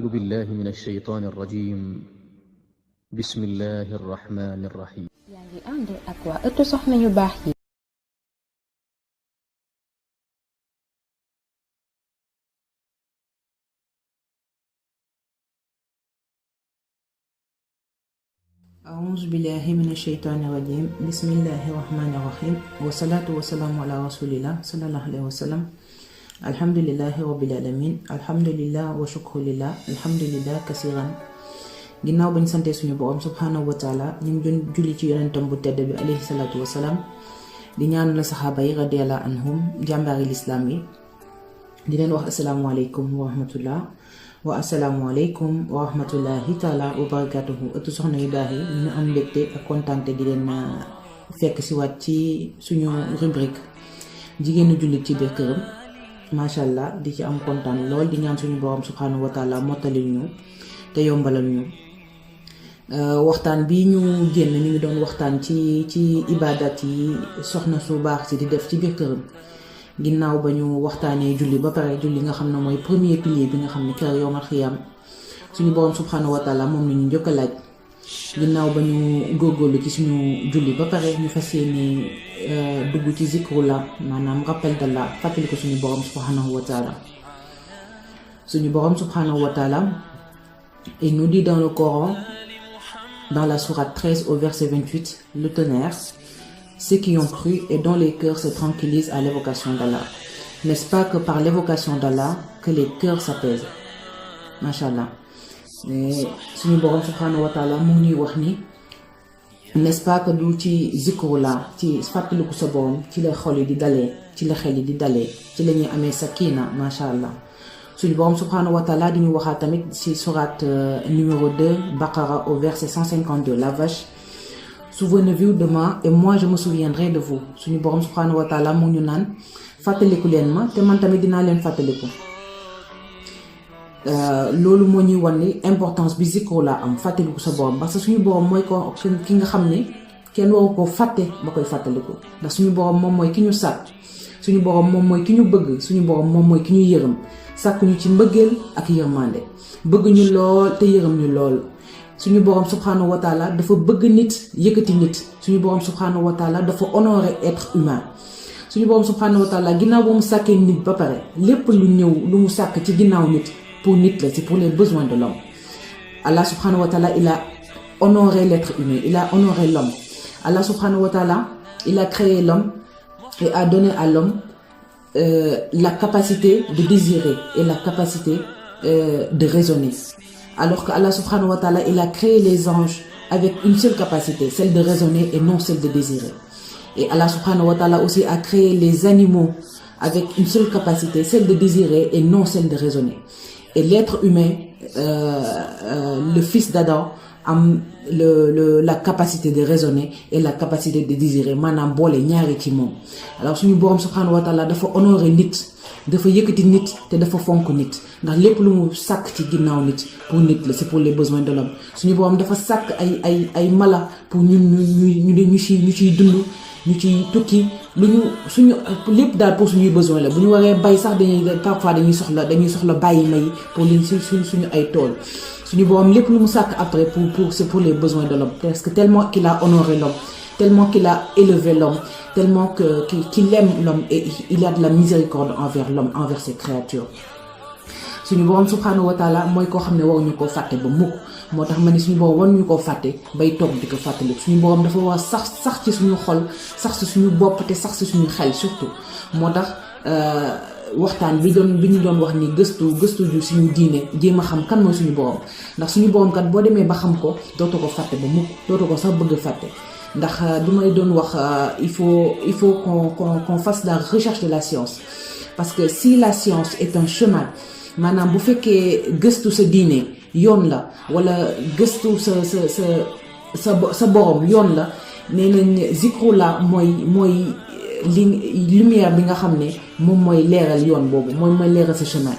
أعوذ بالله من الشيطان الرجيم بسم الله الرحمن الرحيم yaa ngi ànd ak waa ëttu soxna yu baax yi. أعوذ بالله من الشيطان الرجيم بسم الله الرحمن الرحيم والصلاة والسلام على رسول الله صلى الله عليه وسلم الحمد لله رب العالمين الحمد لله وشكر لله الحمد لله كثيرا ginnaaw bañ sante suñu borom subhanahu wa taala ñu ngi julli ci yonentam bu tedd bi alayhi salaatu wasalaam di ñaan la saxaaba yi radiyallahu anhum jàmbaari lislaam yi di leen wax asalaamualeykum wa rahmatullah wa asalaamualeykum wa rahmatullahi taala wa barakatuhu ëttu soxna yu baax yi ñu am mbégte ak kontaante di leen fekk si waat ci suñu rubrique jigéenu jullit ci biir këram macha allah di ci am kontaan lool di ñaan suñu borom subhanahu wa taala mottalil ñu te yombalal ñu waxtaan bi ñu génn ñu ngi doon waxtaan ci ibadat yi soxna su baax si di def ci biir këram ginnaaw ba ñu waxtaanee julli ba pare julli nga xam ne mooy premier pilier bi nga xam ne kër yawmal xiyaam suñu borom subhanahu wa taala moom la ñu njëkk a laaj ginnaaw ba ñu góorgóorlu ci suñu julli ba pare ñu fas yéene dugg ci zikrullah maanaam rappel d'Allah fàttali ko suñu borom subhanahu wa taala suñu borom subhanahu wa taala il nous dit dans le Coran dans la sourate 13 au verset 28 le tonnerre ceux qui ont cru et dont les cœurs se tranquillisent à l'évocation d'Allah. N'est-ce pas que par l'évocation d'Allah que les cœurs s'apaisent? Machallah. Suñu borom subhanahu wa taala mu ngi wax ni n'est-ce pas que du ci zikrullah ci fàttaliku sa borom ci la xol yi di dalee ci la xel yi di dalee ci la ñuy amee sakina machallah. Suñu borom subhanahu wa taala di ñu waxaat tamit ci sourate numéro 2 Baqara au verset 152 la vache. Souvenez-vous de moi et moi je me souviendrai de vous suñu borom subhanahu wa taala mu ñu naan fàttaliku leen ma te man tamit dinaa leen fàttaliku loolu moo ñuy wan ni importance bi zikru la am fàttaliku sa borom parce que suñu borom mooy ko ki nga xam ne kenn waru ko fàtte ba koy fàttaliku ndax suñu borom moom mooy ki ñu sàkk suñu borom moom mooy ki ñu bëgg suñu borom moom mooy ki ñu yërëm sàkk ñu ci mbëggeel ak yërmande bëgg ñu lool te yërëm ñu lool. suñu borom subhanahu wa taala dafa bëgg nit yëkkati nit suñu borom subhanahu wa taala dafa honorer être humain suñu borom subhanahu wa taala ginnaaw ba mu sàkkee nit ba pare lépp lu ñëw lu mu sàkk ci ginnaaw nit pour nit la c'est pour les besoins de l'homme. Allah subhanahu wa taala il a honoré l'être humain, il a honoré l'homme. Allah subhanahu wa taala il a créé l'homme et a donné à l'homme la capacité de désirer et la capacité de raisonner. Alors que Allah subhanahu wa ta'ala il a créé les anges avec une seule capacité, celle de raisonner et non celle de désirer. Et Allah subhanahu wa ta'ala aussi a créé les animaux avec une seule capacité, celle de désirer et non celle de raisonner. Et l'être humain, le fils d'Adam, a la capacité de raisonner et la capacité de désirer maanaam boole ñaari ci moom. Alors suñu borom subhanahu wa ta'ala dafa honorer nit dafa yëkkati nit te dafa fonk nit ndax lépp lu mu sàkk ci ginnaaw nit pour nit la c'est pour les besoins de l'homme suñu borom dafa sàkk ay mala pour ñun ñu ciy dund ñu ciy tukki lu ñu suñu lépp daal pour suñuy besoin la bu ñu waree bay sax parfois dañuy soxla bàyyi may pour liñ suñu ay tool suñu borom lépp lu mu sàkk après pour c'est pour les besoins de l'homme parce que tellement qu'il a honoré l'homme tellement qu'il a élevé l'homme tellement qu'il aime l'homme et il a de la miséricorde envers l'homme envers ses créatures suñu borom subhanahu wa taala mooy koo xam ne waruñu koo fàtte ba mukk moo tax ma ne suñu borom waruñu koo fàtte bay toog di ko fàttali suñu borom dafa war sax ci suñu xol sax ci suñu bopp te sax ci suñu xel surtout moo tax waxtaan bi ñu doon wax ni gëstu ju suñu diine jéem a xam kan mooy suñu borom ndax suñu borom kat boo demee ba xam ko dootoo ko fàtte ba mukk dootoo ko sax bëgg fàtte ndax du may doon wax il faut qu'on fasse la recherche de la science parce que si la science est un chemin maanaam bu fekkee gëstu sa diine yoon la wala gëstu sa borom yoon la nee nañ zikrullah mooy lumière bi nga xam ne moom mooy leeral yoon boobu mooy leeral sa chemin.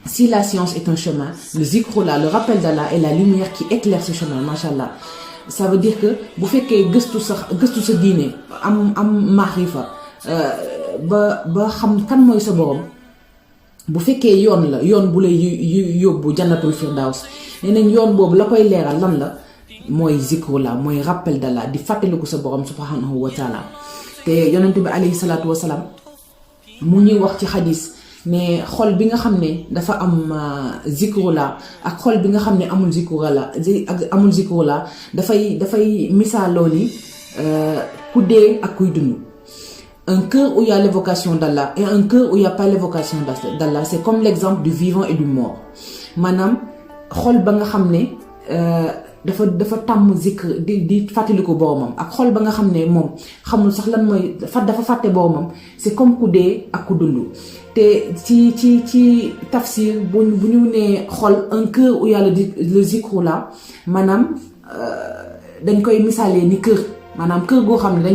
Si la science est un chemin, le zikrullah, le rappel d'Allah est la lumière qui éclaire ce chemin, machallah. Ça veut dire que bu fekkee gëstu sa diine am maarifa ba xam kan mooy sa borom bu fekkee yoon la yoon bu lay yóbbu jannatul firdaws nee nañ yoon boobu la koy leeral lan la mooy zikrullah mooy rappel d'Allah di fàttaliku sa borom subhanahu wa taala te yonent bi alayhi salaatu wasalaam mu ñuy wax ci xadis ne xol bi nga xam ne dafa am zikrullah ak xol bi nga xam ne amul zikrullah dafay misaaloo ni ku dee ak kuy dund. Un cœur où il y a l'évocation d'Allah et un cœur où il n'y a pas l'évocation d'Allah, c'est comme l'exemple du vivant et du mort. Maanaam xol ba nga xam ne dafa tàmm zikr di fàttaliku boromam ak xol ba nga xam ne moom xamul sax lan mooy dafa fàtte boromam, c'est comme ku dee ak ku dund. te ci tafsir bu ñu nee xol un cœur où il y a le zikrullah maanaam dañ koy misaalee ni kër. maanaam kër goo xam ne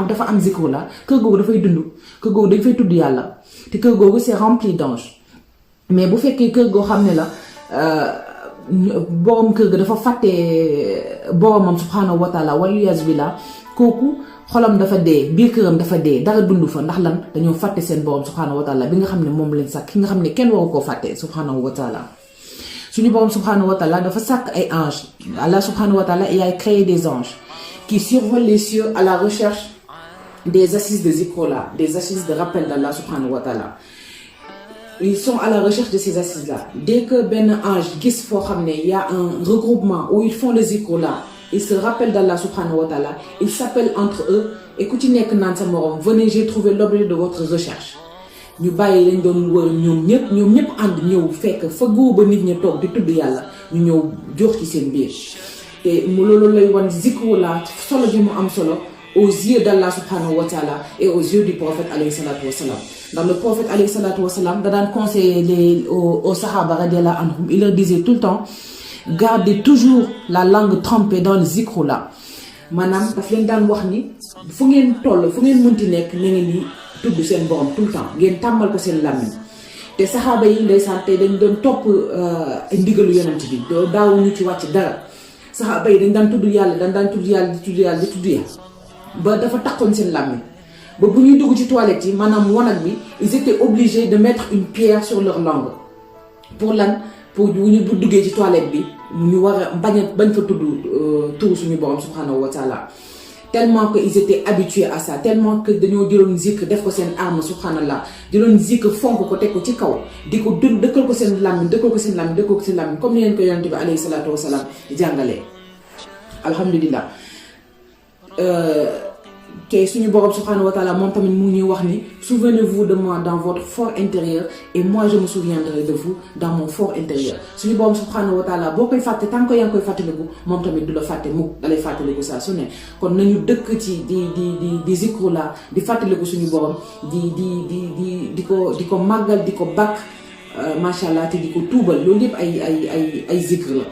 dafa am zikrullah kër googu dafay dund kër googu dañ fay tudd yàlla te kër googu c'est rempli d'anges mais bu fekkee kër goo xam ne la borom kër ga dafa fàtte boromam subhanahu wa taala waliyaz billah kooku xolam dafa dee biir këram dafa dee dara dund fa ndax lan dañoo fàtte seen borom subhanahu wa taala bi nga xam ne moom lañ sàkk ki nga xam ne kenn waru koo fàtte subhanahu wa taala suñu borom subhanahu wa taala dafa sàkk ay anges Allah subhanahu wa taala il a créé des anges qui survolent les cieux à la recherche des assises de zikrullah, des assises de rappel d'Allah subhanahu wa ta'ala. Ils sont à la recherche de ces assises-là. Dès que ben ange gis fo xamné il y a un regroupement où ils font le zikrullah, ils se rappellent d'Allah subhanahu wa ta'ala, ils s'appellent entre eux et ku ci nek nan sa morom, venez, j'ai trouvé l'objet de votre recherche. ñu bàyyi lañ doon wër ñoom ñëpp ànd ñëw fekk fa góoba nit ñi toog di tudd yàlla ñu ñëw jox ci seen biir te mu loolu lay wan zikrullah solo bi mu am solo aux yeux d'Allah subhanahu wa ta'ala et aux yeux du prophète alayhi salatu wa salam. Dans le prophète alayhi salatu wa salam da daan conseiller aux sahaba radiyallahu anhum, il leur disait tout le temps gardez toujours la langue trempée dans le zikrullah. Maanaam daf leen daan wax ni fu ngeen toll fu ngeen mënti nekk na ngeen di tudd seen borom tout le temps ngeen tàmmal ko seen làmmiñ te saxaaba yi ndeysaan tey dañ doon topp ndigalu yonent bi daawuñu ci wàcc dara saxaaba yi dañ daan tudd yàlla dañ daan tudd yàlla di tudd yàlla di tudd yàlla ba dafa takkoon seen làmmiñ ba bu ñuy dugg ci toilette yi maanaam wanag bi ils étaient obligés de mettre une pierre sur leur langue pour lan pour bu ñu duggee ci toilette bi ñu war a bañ fa tudd turu suñu borom subhanahu wa taala tellement que ils étaient habitués à ça tellement que dañoo jëloon zikr def ko seen arme subhanallah jëloon zikr fonk ko teg ko ci kaw di ko dëkkal ko seen làmmiñ comme ni leen ko yonent bi alayhi salaatu wasalaam jàngalee alhamdulillah te suñu borom subhanahu wa ta'ala moom tamit mu ñuy wax ni souvenez-vous de moi dans votre fort intérieur et moi je me souviendrai de vous dans mon fort intérieur suñu borom subhanahu wa ta'ala boo koy fàtte tant que yaa ngi koy fàttaliku moom tamit du la fàtte mukk dalay fàttaliku saa su ne kon nañu dëkk ci di zikrullah di fàttaliku suñu borom di ko màggal di ko bàkk macha allah te di ko tuubal loolu yëpp ay zikr la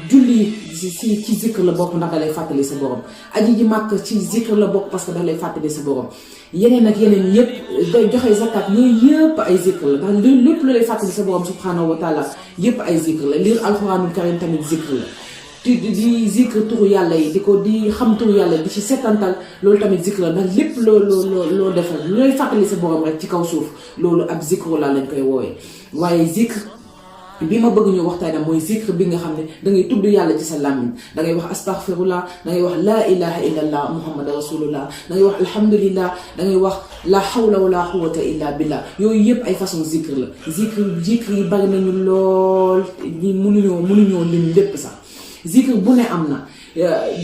julli ci zikr la bokk ndax da lay fàttali sa borom aji ji màkk ci zikr la bokk parce que da lay fàttali sa borom yeneen ak yeneen yëpp day joxe zakat yooyu yëpp ay zikr la ndax lépp lu lay fàttali sa borom subhanahu wa taala yëpp ay zikr la lire alxuraanul karim tamit zikr la di zikr turu yàlla yi di xam turu yàlla di ci setantal loolu tamit zikr la ndax lépp loo defal lu lay fàttali sa borom rek ci kaw suuf loolu ab zikr la lañ koy woowee waaye zikr bi ma bëgg ñu waxtaanee mooy zikr bi nga xam ne da ngay tudd yàlla ci sa làmmiñ da ngay wax astaghfirullah da ngay wax laa ilaha illallah muhammad rasulullah da ngay wax alhamdulillah da ngay wax la hawla wala quwwata illa billah yooyu yëpp ay façon zikr la zikr yi bari nañu lool ñi mënuñoo lim lépp sax zikr bu ne am na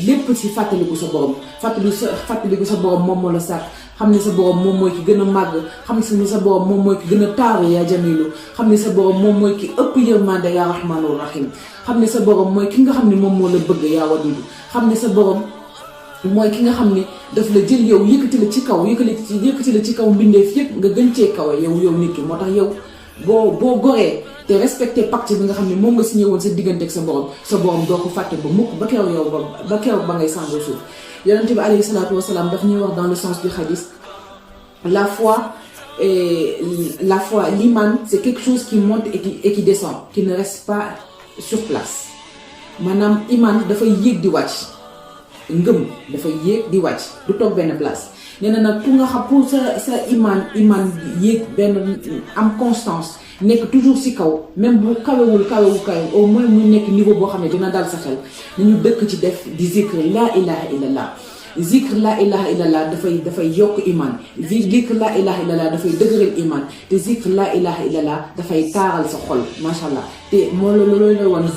lépp ci fàttaliku sa borom fàttaliku sa borom moom moo la sàkk xam ne sa borom moom mooy ki gën a màgg xam ne sa borom moom mooy ki gën a taaru yaa jamilu xam ne sa borom moom mooy ki ëpp yërmande yaa rahmaanu rahim xam ne sa borom mooy ki nga xam ne moom moo la bëgg yaa wadudu xam ne sa borom mooy ki nga xam ne daf la jël yow yëkkati la ci kaw mbindeef yëpp nga gën cee kawe yow nit ki moo tax yow boo goree te respecté pacte bi nga xam ne moom nga signé woon sa diggante ak sa borom doo ko fàtte ba mukk ba keroog ba ngay sàngoo suuf yonent bi alayhi salaatu wasalaam daf ñuy wax dans le sens du hadith la foi l'iman c'est quelque chose qui monte et qui descend qui ne reste pas sur place maanaam iman dafay yéeg di wàcc ngëm dafay yéeg di wàcc du toog benn place. nee na nag pour nga xam pour sa iman yéeg benn am constance nekk toujours ci kaw même bu kawe au moins mu nekk niveau boo xam ne dina dal sa xel nañu dëkk ci def di zikr laa ilaha illallah. zikr laa ilaha illallah dafay yokk iman zikr laa ilaha illallah dafay dëgëral iman te zikr laa ilaha illallah dafay taaral sa xol macha allah te moo loolu la woon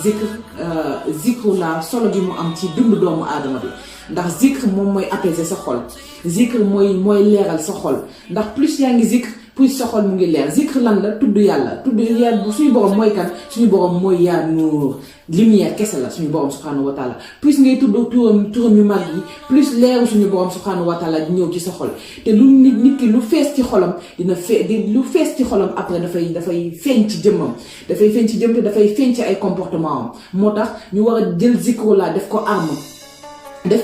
zikru laa solo gi mu am ci dundu doomu aadama bi. ndax zikr moom mooy apaiser sa xol zikr mooy leeral sa xol ndax plus yaa ngi zikr plus sa xol mu ngi leer zikr lan la tudd yàlla bu suñu borom mooy kan suñu borom mooy yaa nuur lumière kese la suñu borom subhanahu wa taala plus ngay tudd turam yu mag yi plus leeru suñu borom subhanahu wa taala di ñëw ci sa xol te lu nit ki lu fees ci xolam lu fees ci xolam après dafay feeñ ci jëmmam dafay feeñ ci jëmm te dafay feeñ ci ay comportement am moo tax ñu war a jël zikru laa def ko arme ndax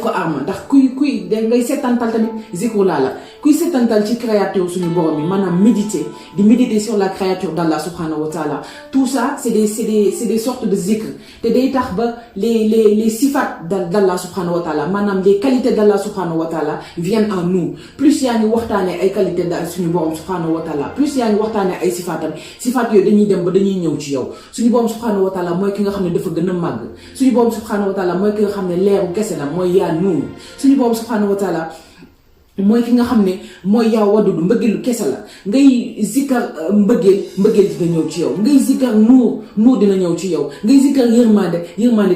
kuy da ngay setantal tamit zikru laa la kuy setantal ci créature suñu borom bi maanaam méditer sur la créature d'Allah subhanahu wa ta'ala tout ça c'est des sortes de zikr te day tax ba les sifat d'Allah subhanahu wa ta'ala maanaam les qualités d'Allah subhanahu wa ta'ala viennent en nous plus yaa ngi waxtaanee ay qualités da suñu borom subhanahu wa ta'ala plus yaa ngi waxtaanee ay sifatam sifat yooyu dañuy dem ba dañuy ñëw ci yow suñu borom subhanahu wa ta'ala mooy ki nga xam ne dafa gën a màgg suñu borom subhanahu wa ta'ala mooy ki nga xam ne leeru kese la mooy yaa nuur suñu borom subhanahu wa ta'ala mooy ki nga xam ne mooy yaa wadudu mbëggeelu kese la ngay zikkar mbëggeel dina ñëw ci yow ngay zikkar nuur dina ñëw ci yow ngay zikkar yërmande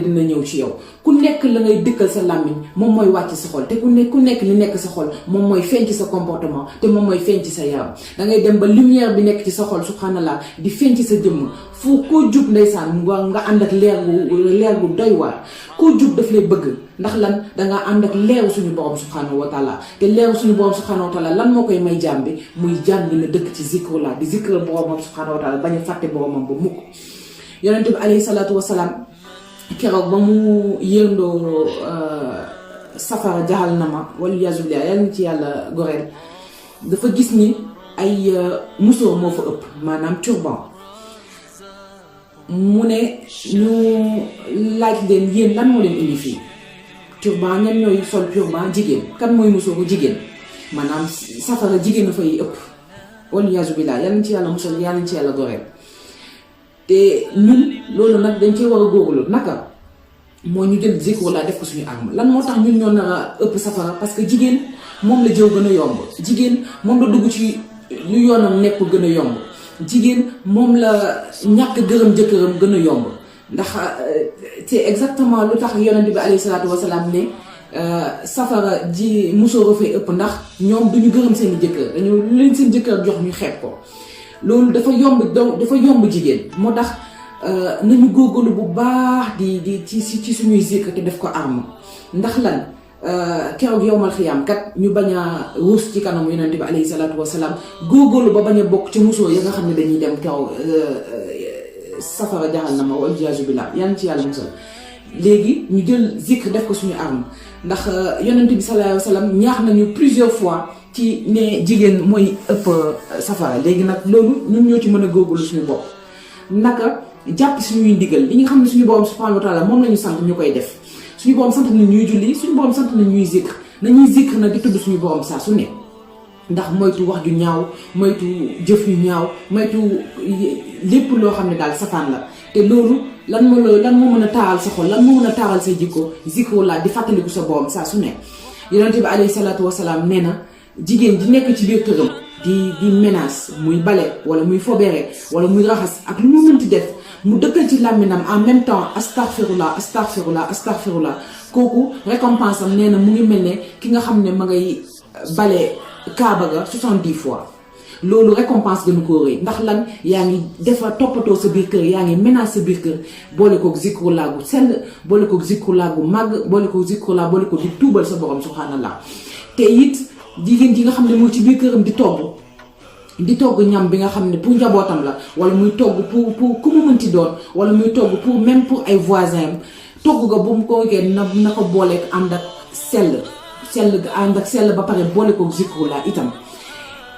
dina ñëw ci yow ku nekk la ngay dëkkal sa làmmiñ moom mooy wàcc sa xol te ku nekk li nekk sa xol moom mooy feeñ ci sa comportement te moom mooy feeñ ci sa yaram dangay dem ba lumière bi nekk ci sa xol subhanallah di feeñ ci sa jëmm fu koo jub ndeysaan nga ànd ak leer gu doy waar koo jub daf lay bëgg ndax lan dangaa ànd ak leeru suñu borom subhanahu wa taala te leeru suñu borom subhanahu wa taala lan moo koy may jaam bi muy jaam bi na dëkk ci zikru la di zikr boromam subhanahu wa taala bañ a fàtte boromam ba mukk yonente bi alayhi salaatu wasalaam keroog ba mu yëndoo safara jahannama wal iyaazu billah yàlla na ci yàlla goreel dafa gis ni ay musóor moo fa ëpp maanaam turban mu ne ñu laaj leen yéen lan moo leen indi fii turban ñan ñooy sol turban jigéen kan mooy musóoru jigéen maanaam safara jigéen a fay ëpp wal iyaazu billah yàlla na ci yàlla musal yàlla na ci yàlla goreel te ñun loolu nag dañ cee war a góorlu naka moo ñu jël zikru laa def ko suñu arme lan moo tax ñun ñoo nar a ëpp safara parce que jigéen moom la jëw gën a yomb jigéen moom la dugg ci lu yoonam nekk gën a yomb jigéen moom la ñàkk gërëm jëkkëram gën a yomb ndax c'est exactement lu tax yonent bi alayhi salaatu wasalaam ne safara ji musóor a fay ëpp ndax ñoom duñu gërëm seen jëkkër dañu leen seen jëkkër jox ñu xeeb ko loolu dafa yomb jigéen moo tax nañu góorgóorlu bu baax di ci suñuy zikr te def ko arme ndax lan keroog yowmal xiyaam kat ñu bañ a ruus ci kanam yonent bi alayhi salaatu wasalaam góorgóorlu ba bañ a bokk ci musóor yi nga xam ne dañuy dem keroog safara jahannama wal iyaazu billah yan ci yàlla musal léegi ñu jël zikr def ko suñu arme ndax yonent bi sallallahu alayhi wasallam ñaax nañu plusieurs fois ci ne jigéen mooy ëpp safara léegi nag loolu ñun ñoo ci mën a góorgóorlu suñu bopp naka jàpp suñuy ndigal li nga xam ne suñu borom subhanahu wa taala moom lañu sant ñu koy def suñu borom sant na ñuy julli suñu borom sant na ñuy zikr nañuy zikr nag di tudd suñu borom saa su ne ndax moytu wax ju ñaaw moytu jëf yu ñaaw moytu lépp loo xam ne daal safaan la te loolu lan moo mën a taaral sa xol lan moo mën a taaral say jikko zikru laa di fàttaliku sa borom saa su ne yonent bi alayhi salaatu wasalaam nee na jigéen di nekk ci biir këram di menace muy bale wala muy fobere wala muy raxas ak lu mu mënti def mu dëkkal ci làmminam en même temps astaghfirullah kooku récompense am nee na mu ngi mel ne ki nga xam ne ma ngay bale kaaba ga 70 fois loolu récompense gënu koo rëy ndax lan yaa ngi defa toppatoo sa biir kër yaa ngi menace sa biir kër boole koog zikrullah gu sell boole koog zikrullah gu màgg boole koog zikrullah boole ko di tuubal sa borom subhanallah te it jigéen ji nga xam ne moo ci biir këram di togg ñam bi nga xam ne pour njabootam la wala muy togg pour ku mu mënti doon wala muy togg pour même pour ay voisins togg ga bu mu ko wegee na ko booleeg ànd ak sell ba pare boole ko zikrullah itam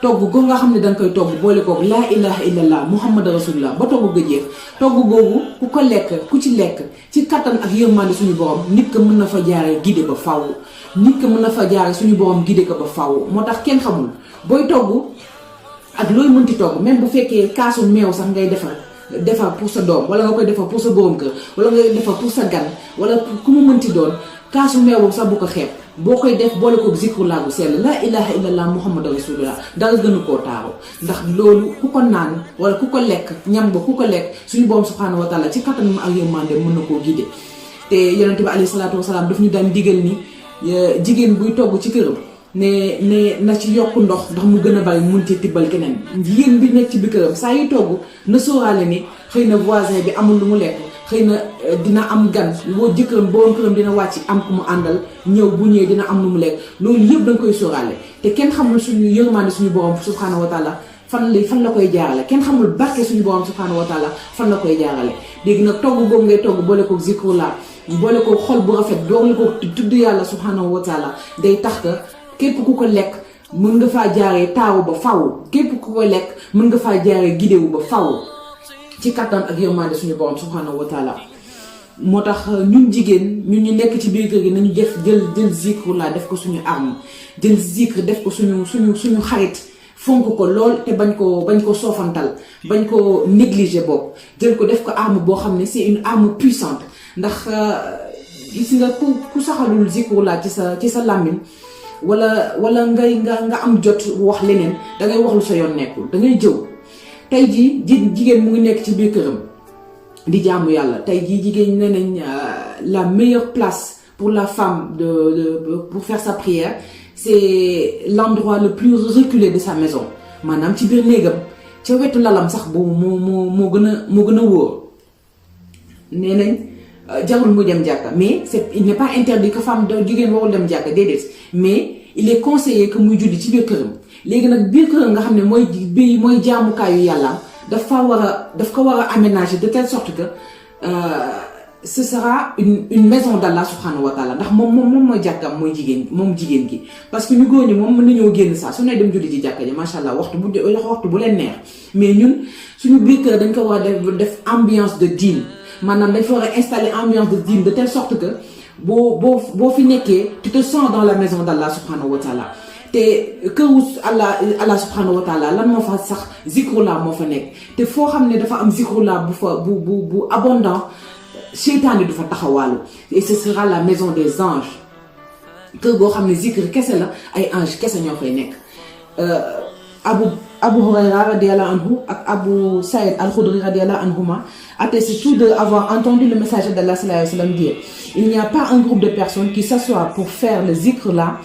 togg go nga xam ne danga koy togg boole koog laa ilaha illallah muhammad rasulullah ba togg ga jeex togg googu ku ko lekk ku ci lekk ci kattan ak yërmande suñu borom nit ko mën na fa jaaree gide ba faaw nit ko mën na fa jaaree suñu borom gide ko ba faaw moo tax kenn xamul booy togg ak looy mënti togg même bu fekkee kaasu meew sax ngay defar pour sa doom wala nga koy defar pour sa borom kër wala ngay defar pour sa gan wala ku mu mënti doon kaasu meew sax bu ko xeeb boo koy def boole ko zikrullah bu sell laa ilaha illallah muhammad rasulullah dara gënu koo taaru ndax loolu ku ko naan wala ku ko lekk ñam ba ku ko lekk suñu borom subhanahu wa taala ci kattanam ak yërmande mën na koo gide te yonente bi alayhi salaatu wasalaam daf ñu daan digal ni jigéen buy togg ci këram ne na ci yokk ndox ndax mu gën a bari mun ci tibbal keneen jigéen bi nekk ci bi këram saa yu togg na sóoraale ni xëy na voisin bi amul lu mu lekk xëy na dina am gan boo jëkkëram borom këram dina wàcc am ku mu àndal ñëw bu ñëwee dina am lu mu lekk loolu yëpp da nga koy sóoraale te kenn xamul suñu yërmande suñu borom subhanahu wa taala fan la koy jaarale kenn xamul barke suñu borom subhanahu wa taala fan la koy jaarale léegi nag togg boobu ngay togg boole ko zikrullah boole ko xol bu rafet boole ko tudd yàlla subhanahu wa taala day tax ka képp ku ko lekk mën nga faa jaaree taawu ba faw képp ku ko lekk mën nga faa jaaree gidewu ba faw ci kattan ak yërmande suñu borom subhanahu wa taala moo tax ñun jigéen ñun ñu nekk ci biir kër gi nañu jël zikrullah def ko suñu arme jël zikr def ko suñu xarit fonk ko lool te bañ ko soofantal bañ ko négliger boobu jël ko def ko arme boo xam ne c'est une arme puissante ndax gis nga ku saxalul zikrullah ci sa làmmiñ wala nga am jot wax leneen dangay wax lu sa yoon nekkul dangay jëw tey jii jigéen mu ngi nekk ci biir këram di jaamu yàlla tey jii jigéen ne nañ la meilleure place pour la femme pour faire sa prière c'est l'endroit le plus reculé de sa maison maanaam ci biir néegam ca wetu lalam sax boobu moo gën a wóor nee nañ jarul mu dem jàkka mais il n'est pas interdit que femme jigéen warul dem jàkka déedéet mais il est conseillé que muy julli ci biir këram léegi nag biir këram nga xam ne mooy jaamukaayu yàlla daf ko war a aménager de telle sorte que ce sera une maison d'Allah subhanahu wa taala ndax moom mooy jàkkam mooy jigéen gi parce que ñu góor ñi moom mën nañoo génn saa su ne dem julli ci jàkka ji macha allah waxtu bu leen neex mais ñun suñu biir kër dañ ko war a def ambiance de diine maanaam dañ fa war a installer ambiance de diine de telle sorte que boo fi nekkee tu te sens dans la maison d'Allah subhanahu wa taala te këru Allah subhanahu wa taala lan moo fa sax zikrullah moo fa nekk te foo xam ne dafa am zikrullah bu abondant seytaane du fa taxawaalu et ce sera la maison des anges kër goo xam ne zikr kese la ay ange kese ñoo fay nekk Abu Hurayra radiyallahu anhu ak Abu Saïd al-Khudri radiyallahu anhuma attestent tous deux avoir entendu le messager d'Allah sallallahu alayhi wa sallam dire: il n'y a pas un groupe de personnes qui s'assoient pour faire le zikr là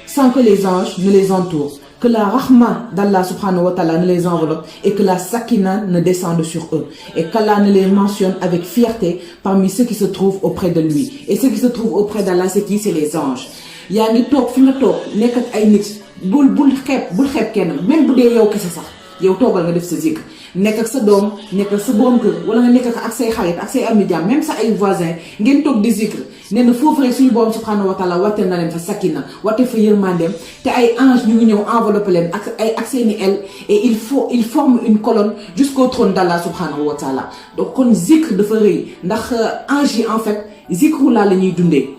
sans que les anges ne les entourent, que la rahma d'Allah subhanahu wa ta'ala ne les enveloppe et que la sakina ne descende sur eux et qu'Allah ne les mentionne avec fierté parmi ceux qui se trouvent auprès de lui. Et ceux qui se trouvent auprès d'Allah, c'est qui? C'est les anges. yaa ngi toog fi nga toog nekk ak ay nit bul xeeb kenn même bu dee yow kese sax yow toogal nga def sa zikr nekk ak sa doom nekk ak sa borom kër wala nga nekk ak say xarit ak say ami jaam même sa ay voisins ngeen toog di zikr nee na foofu rek suñu borom subhanahu wa taala wàtte na leen fa sakina wàtte fa yërmandeem te ay ange ñu ngi ñëw enveloppé leen ak seeni ailes et ils forment une colonne jusqu'au trône d'Allah subhanahu wa taala. Donc kon zikr dafa rëy ndax ange yi en fait zikrullah la ñuy dundee.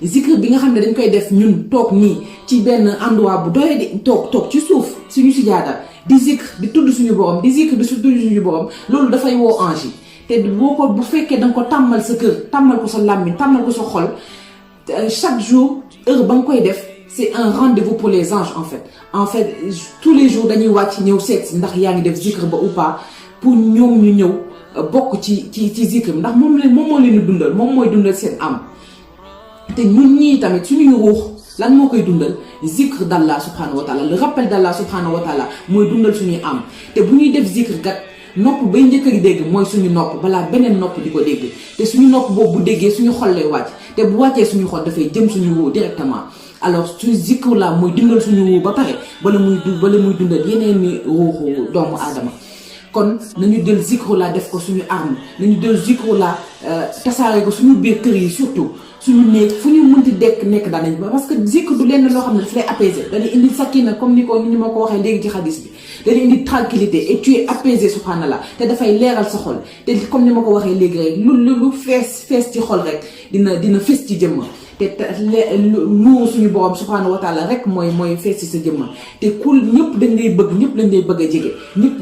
zikr bi nga xam ne dañ koy def ñun toog nii ci benn endroit bu doyee di toog ci suuf suñu sijaada di zikr di tudd suñu borom di zikr di tudd suñu borom loolu dafay woo ange yi te bu fekkee da nga ko tàmmal sa kër tàmmal ko sa làmmiñ tàmmal ko sa xol chaque jour heure ba nga koy def c'est un rendez-vous pour les anges en fait tous les jours dañuy wàcc ñëw seet si ndax yaa ngi def zikr ba ou pas pour ñoom ñu ñëw bokk ci zikr ndax moom moo leen dundal moom mooy dundal seen am. te ñun ñii tamit suñuy ruux lan moo koy dundal zikr d'Allah subhanahu wa taala le rappel d'Allah subhanahu wa taala mooy dundal suñuy am te bu ñuy def zikr gat nopp bay njëkk a dégg mooy suñu nopp balaa beneen nopp di ko dégg te suñu nopp boobu bu déggee suñu xol lay wàcc te bu wàccee suñu xol dafay jëm suñu ruux directement alors suñu zikr la mooy dundal suñu ruux ba pare bala muy dundal yeneen ni ruuxu doomu aadama kon nañu jël zikrullah def ko suñu arme nañu jël zikrullah tasaare ko suñu biir kër yi surtout suñu néeg fu ñu mënti nekk daanañ ba parce que zikr du lenn loo xam ne daf lay apaiser dañuy indi sakina comme ni ñu ma ko waxee léegi ci xadis bi dañuy indi tranquillité et tu es apaisé subhanallah te dafay leeral sa xol te comme ni ma ko waxee léegi rek lu fees ci xol rek dina fees ci jëmm te nuuru suñu borom subhanahu wa taala rek mooy fees ci sa jëmma te ñëpp dañ lay bëgg ñëpp lañ lay bëgg a jege ñëpp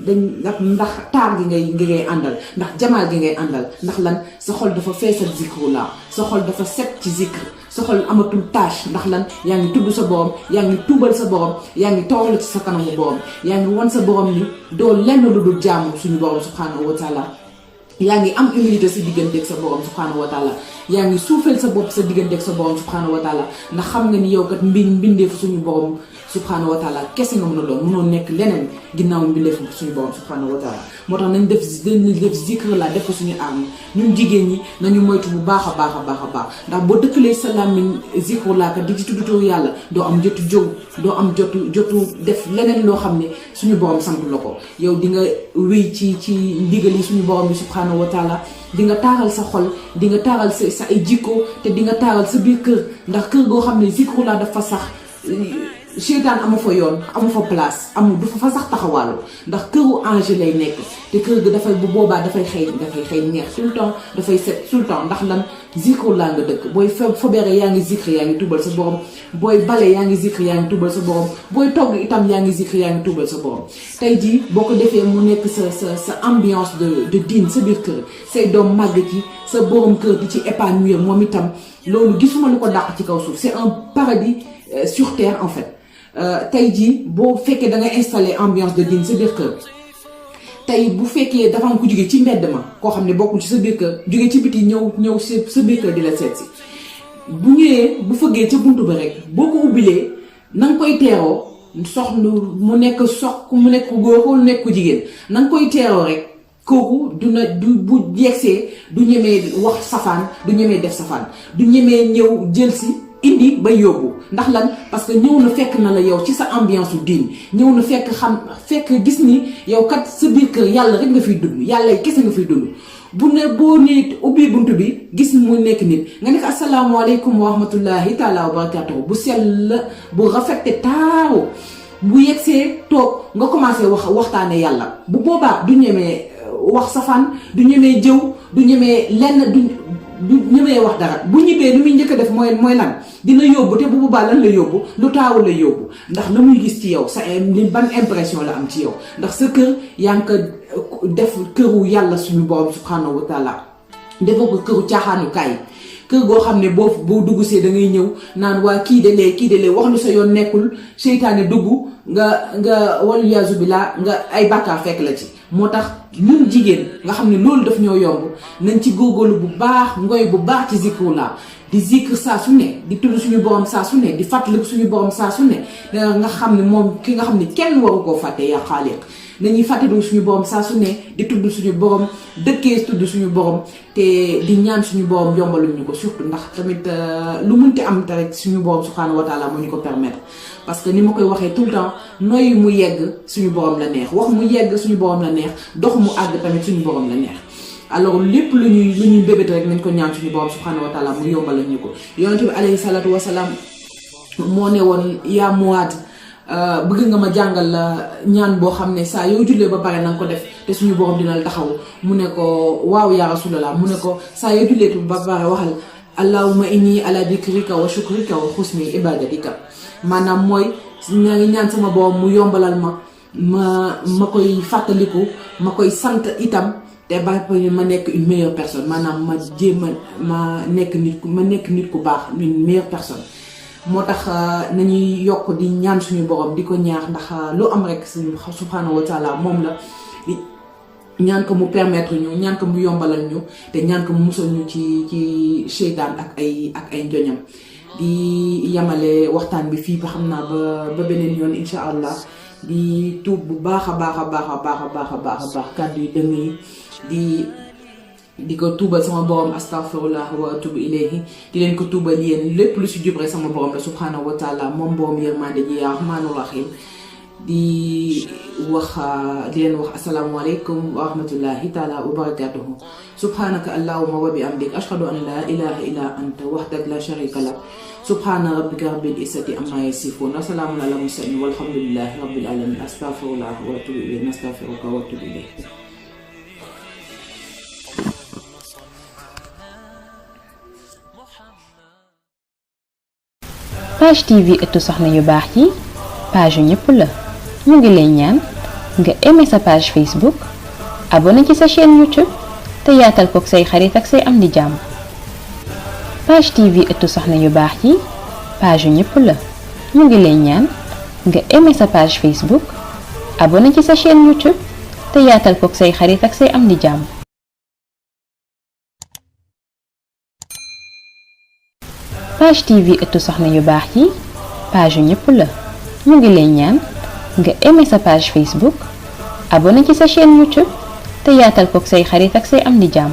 dañ ndax taar gi ngay àndal ndax jamaal gi ngay àndal ndax lan sa xol dafa feesal zikrullah sa xol dafa set ci zikr sa xol amatul tâche ndax lan yaa ngi tudd sa borom yaa ngi tuubal sa borom yaa ngi toroxlu ci sa kanamu borom yaa ngi wan sa borom ni doo lenn lu dul jaamu suñu borom subhanahu wa taala yaa ngi am humilité sa digganteeg sa borom subhanahu wa taala yaa ngi suufeel sa bopp sa digganteeg sa borom subhanahu wa taala ndax xam nga ni yow kat mbindeefu suñu borom subhanahu wa taala kese nga mën a doon mënoo nekk leneen ginnaaw mbindeefu suñu borom subhanahu wa taala moo tax nañ def zikr la def ko suñu arme ñun jigéen ñi nañu moytu bu baax a baax ndax boo dëkkalee sa làmmiñ zikr laa kat di ci tuddutoo yàlla doo am jotu jóg doo am jotu def leneen loo xam ne suñu borom sant la ko yow di nga wéy ci ndigal yi suñu borom bi subhanahu wa taala di nga taaral sa xol di nga taaral sa ay jikko te di nga taaral sa biir kër ndax kër goo xam ne zikrullah dafa sax seytaan amu fa yoon amu fa place du fa sax taxawaalu ndax këru ange lay nekk te kër gi dafay bu boobaa dafay xëy neex tout le temps dafay set tout le temps ndax lan zikrullah nga dëkk booy fobeere yaa ngi zikr yaa ngi tuubal sa borom booy bale yaa ngi zikr yaa ngi tuubal sa borom booy togg itam yaa ngi zikr yaa ngi tuubal sa borom tey jii boo ko defee mu nekk sa ambiance de diine sa biir kër say doom màgg ci sa borom kër di ci épanouir moom itam loolu gisuma lu ko dàq ci kaw suuf c'est un paradis sur terre en fait tey jii boo fekkee da ngay installer ambiance de diine sa biir kër tey bu fekkee dafa am ku jóge ci mbedd ma koo xam ne bokkul ci sa biir kër jóge ci biti ñëw sa biir kër di la seet si bu ñëwee bu fëggee ca buntu ba rek boo ko ubbilee na nga koy teeroo mu nekk góor mu nekk ku jigéen na nga koy teeroo rek kooku bu yegsee du ñemee wax safaan du ñemee def safaan du ñemee ñëw jël si indi ba yóbbu ndax lan parce que ñëw na fekk na la yow ci sa ambiance u diin ñëw na fekk gis ni yow kat sa biir kër yàlla rek nga fiy dund yàlla kese nga fiy dund boo nee ubbi buntu bi gis mu nekk nit nga nekk asalaamaaleykum wa rahmatullahi taala wa barakatuhu bu sell bu rafette taaru bu yegsee toog nga commencé waxtaane yàlla bu boobaa du ñemee wax safaan du ñemee jëw du ñemee lenn du ñemee wax dara bu ñibbee lu muy njëkk a def mooy lan dina yóbbu te bu boobaa lan la yóbbu lu taawu la yóbbu ndax la muy gis ci yow ban impression la am ci yow ndax sa kër yaa ngi ko def këru yàlla suñu borom subhanahu wa taala defoo ko këru caaxaanukaay kër goo xam ne boo dugg see da ngay ñëw naan waa kii de lee wax lu sa yoon nekkul seytaane dugg nga wal yaasu billah nga ay bàkkaar fekk la ci moo tax ñun jigéen nga xam ne loolu daf ñoo yomb nañ ci góorgóorlu bu baax ngoy bu baax ci zikrullah di zikr saa su ne di tudd suñu borom saa su ne di fàttaliku suñu borom saa su ne nga xam ne moom ki nga xam ne kenn waru koo fàtte yaa xaaliq nañuy fàttaliku suñu borom saa su ne di tudd suñu borom dëkkee tudd suñu borom te di ñaan suñu borom yombaluñ ñu ko surtout ndax tamit lu munti am te rek suñu borom subhanahu wa taala moo ñu ko permettre parce que ni ma koy waxee tout le temps noy mu yegg suñu borom la neex wax mu yegg suñu borom la neex dox mu àgg tamit suñu borom la neex alors lépp lu ñuy bébét rek nañ ko ñaan suñu borom subhanahu wa taala mu yombalal ñu ko yonent bi alayhi salaatu wasalaam moo ne woon yaa Muwaad bëgg nga ma jàngal la ñaan boo xam ne saa yoo jullee ba pare na nga ko def te suñu borom dina la taxaw mu ne ko waaw yaa rasulallah mu ne ko saa yoo jullee ba pare waxal allahumma inni ala dikrika wa shukrika wa husni ibadatika maanaam mooy ñaa ngi ñaan sama borom mu yombalal ma koy fàttaliku ma koy sant itam te ba ma nekk une meilleure personne maanaam ma nekk nit ku baax une meilleure personne moo tax nañuy yokk di ñaan suñu borom di ko ñaax ndax lu am rek subhanahu wa taala moom la ñaan ko mu permettre ñu ñaan ko mu yombalal ñu te ñaan ko mu musal ñu ci seytaan ak ay njoñam di yamale waxtaan bi fii ba xam naa ba beneen yoon insha allah di tuub bu baax a baax kàddu yu dëng yi di ko tuubal sama borom astaghfirullah wa atubu ilayhi di leen ko tuubal yéen lépp lu si jub rek sama borom la subhanahu wa taala moom borom yërmande ji yaa rahmaanur rahim di leen wax assalaamu alaykum wa rahmatullahi taala wa barakatuhu. Subhanaka allahumma wa bihamdik ashhadu an la ilaha illa anta wahdak la sharika lak. Subhana rabbika rabbil izzati amma yasifun wa salamun ala mursalin walhamdulillahi rabbil alamin. Astaghfirullah wa atubu ilayhi. Nastaghfiruka wa atubu ilayhi. Page TV ëttu soxna yu baax yi page yu ñëpp la ñu ngi lay ñaan nga aimé sa page Facebook abonné ci sa chaîne YouTube te yaatal kook say xarit ak say am di jàmm. Page TV ëttu soxna yu baax yi page yu ñëpp la ñu ngi lay ñaan nga aimé sa page Facebook abonné ci sa chaîne YouTube te yaatal kook say xarit ak say am di jàmm. Page TV ëttu soxna yu baax yi page yu ñëpp la ñu ngi lay ñaan nga aimé sa page Facebook abonné ci sa chaîne YouTube te yaatal kook say xarit ak say am di jàmm.